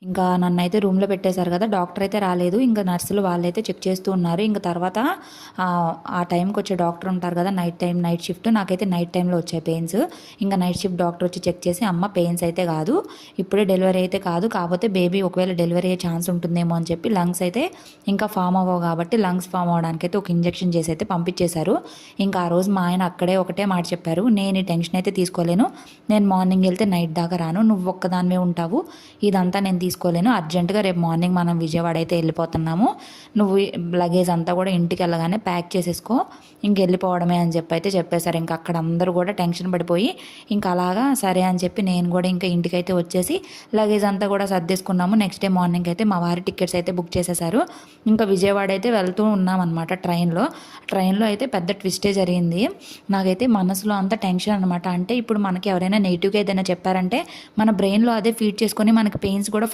ఇంకా నన్నైతే రూమ్లో పెట్టేశారు కదా, డాక్టర్ అయితే రాలేదు. ఇంకా నర్సులు వాళ్ళైతే చెక్ చేస్తూ ఉన్నారు. ఇంకా తర్వాత ఆ టైంకి వచ్చే డాక్టర్ ఉంటారు కదా, నైట్ షిఫ్ట్, నాకైతే నైట్ టైంలో వచ్చాయి పెయిన్స్. ఇంకా నైట్ షిఫ్ట్ డాక్టర్ వచ్చి చెక్ చేసి, అమ్మ పెయిన్స్ అయితే కాదు, ఇప్పుడే డెలివరీ అయితే కాదు, కాకపోతే బేబీ ఒకవేళ డెలివరీ అయ్యే ఛాన్స్ ఉంటుందేమో అని చెప్పి లంగ్స్ అయితే ఇంకా ఫామ్ అవ్వవు కాబట్టి లంగ్స్ ఫామ్ అవ్వడానికి అయితే ఒక ఇంజెక్షన్ చేసి అయితే పంపించేశారు. ఇంకా ఆ రోజు మా ఆయన అక్కడే ఒకటే మాట చెప్పారు, నేను ఈ టెన్షన్ అయితే తీసుకోలేను, నేను మార్నింగ్ వెళ్తే నైట్ దాకా రాను, నువ్వు ఒక్కదానివే ఉంటావు, ఇదంతా నేను తీసుకోలేను, అర్జెంటుగా రేపు మార్నింగ్ మనం విజయవాడ అయితే వెళ్ళిపోతున్నాము, నువ్వు లగేజ్ అంతా కూడా ఇంటికి వెళ్ళగానే ప్యాక్ చేసేసుకో, ఇంక వెళ్ళిపోవడమే అని చెప్పి అయితే చెప్పేశారు. ఇంకా అక్కడ అందరూ కూడా టెన్షన్ పడిపోయి ఇంకా అలాగా సరే అని చెప్పి నేను కూడా ఇంకా ఇంటికైతే వచ్చేసి లగేజ్ అంతా కూడా సర్దేసుకున్నాము. నెక్స్ట్ డే మార్నింగ్ అయితే మా వారి టికెట్స్ అయితే బుక్ చేసేసారు. ఇంకా విజయవాడ అయితే వెళ్తూ ఉన్నామన్నమాట ట్రైన్లో అయితే పెద్ద ట్విస్టే జరిగింది. నాకైతే మనసులో అంత టెన్షన్ అనమాట. అంటే ఇప్పుడు మనకి ఎవరైనా నెగిటివ్గా ఏదైనా చెప్పారంటే మన బ్రెయిన్లో అదే ఫీడ్ చేసుకొని మనకి పెయిన్స్ కూడా